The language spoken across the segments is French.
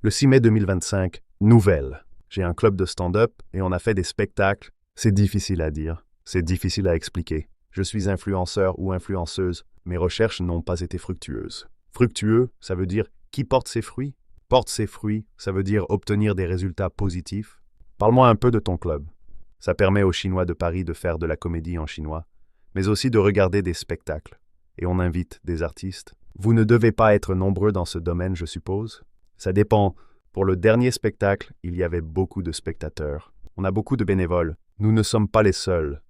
Le 6 mai 2025, nouvelle. J'ai un club de stand-up et on a fait des spectacles. C'est difficile à dire, c'est difficile à expliquer. Je suis influenceur ou influenceuse. Mes recherches n'ont pas été fructueuses. Fructueux, ça veut dire qui porte ses fruits. Porte ses fruits, ça veut dire obtenir des résultats positifs. Parle-moi un peu de ton club. Ça permet aux Chinois de Paris de faire de la comédie en chinois, mais aussi de regarder des spectacles. Et on invite des artistes. Vous ne devez pas être nombreux dans ce domaine, je suppose. Ça dépend. Pour le dernier spectacle, il y avait beaucoup de spectateurs. On a beaucoup de bénévoles. Nous ne sommes pas les seuls,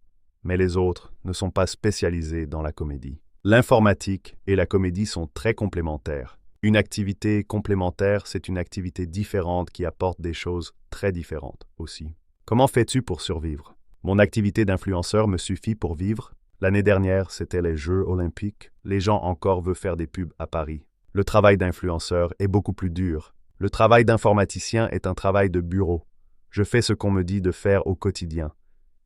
mais les autres ne sont pas spécialisés dans la comédie. L'informatique et la comédie sont très complémentaires. Une activité complémentaire, c'est une activité différente qui apporte des choses très différentes aussi. Comment fais-tu pour survivre? Mon activité d'influenceur me suffit pour vivre. L'année dernière, c'était les Jeux olympiques. Les gens encore veulent faire des pubs à Paris. Le travail d'influenceur est beaucoup plus dur. Le travail d'informaticien est un travail de bureau. Je fais ce qu'on me dit de faire au quotidien.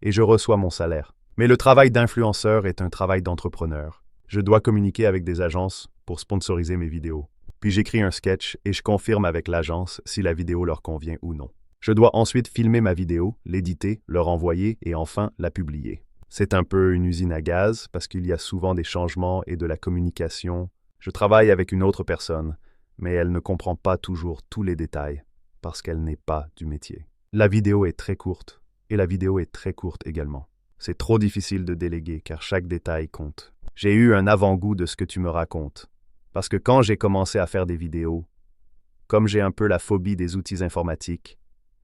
Et je reçois mon salaire. Mais le travail d'influenceur est un travail d'entrepreneur. Je dois communiquer avec des agences pour sponsoriser mes vidéos. Puis j'écris un sketch et je confirme avec l'agence si la vidéo leur convient ou non. Je dois ensuite filmer ma vidéo, l'éditer, leur envoyer et enfin la publier. C'est un peu une usine à gaz parce qu'il y a souvent des changements et de la communication. Je travaille avec une autre personne, mais elle ne comprend pas toujours tous les détails parce qu'elle n'est pas du métier. La vidéo est très courte et la vidéo est très courte également. C'est trop difficile de déléguer car chaque détail compte. J'ai eu un avant-goût de ce que tu me racontes. Parce que quand j'ai commencé à faire des vidéos, comme j'ai un peu la phobie des outils informatiques,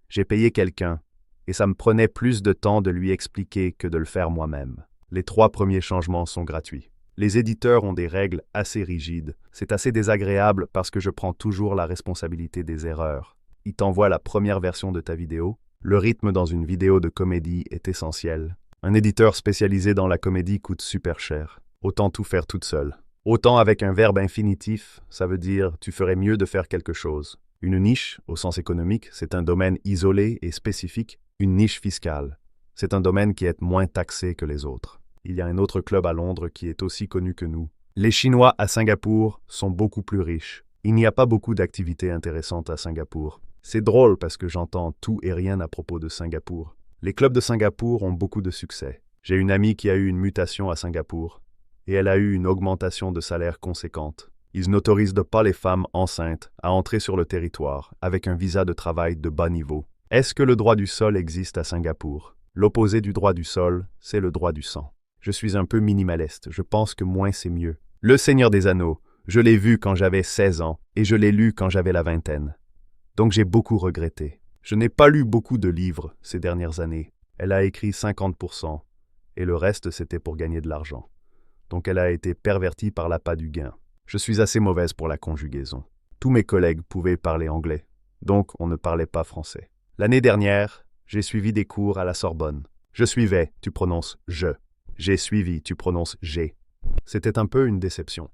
j'ai payé quelqu'un et ça me prenait plus de temps de lui expliquer que de le faire moi-même. Les 3 premiers changements sont gratuits. Les éditeurs ont des règles assez rigides. C'est assez désagréable parce que je prends toujours la responsabilité des erreurs. Ils t'envoient la première version de ta vidéo. Le rythme dans une vidéo de comédie est essentiel. Un éditeur spécialisé dans la comédie coûte super cher. Autant tout faire toute seule. Autant avec un verbe infinitif, ça veut dire tu ferais mieux de faire quelque chose. Une niche, au sens économique, c'est un domaine isolé et spécifique. Une niche fiscale, c'est un domaine qui est moins taxé que les autres. Il y a un autre club à Londres qui est aussi connu que nous. Les Chinois à Singapour sont beaucoup plus riches. Il n'y a pas beaucoup d'activités intéressantes à Singapour. C'est drôle parce que j'entends tout et rien à propos de Singapour. Les clubs de Singapour ont beaucoup de succès. J'ai une amie qui a eu une mutation à Singapour et elle a eu une augmentation de salaire conséquente. Ils n'autorisent pas les femmes enceintes à entrer sur le territoire avec un visa de travail de bas niveau. Est-ce que le droit du sol existe à Singapour? L'opposé du droit du sol, c'est le droit du sang. Je suis un peu minimaliste, je pense que moins c'est mieux. Le Seigneur des Anneaux, je l'ai vu quand j'avais 16 ans et je l'ai lu quand j'avais la vingtaine. Donc j'ai beaucoup regretté. Je n'ai pas lu beaucoup de livres ces dernières années. Elle a écrit 50% et le reste c'était pour gagner de l'argent. Donc elle a été pervertie par l'appât du gain. Je suis assez mauvaise pour la conjugaison. Tous mes collègues pouvaient parler anglais, donc on ne parlait pas français. L'année dernière, j'ai suivi des cours à la Sorbonne. Je suivais, tu prononces « je ». J'ai suivi, tu prononces « j'ai ». C'était un peu une déception.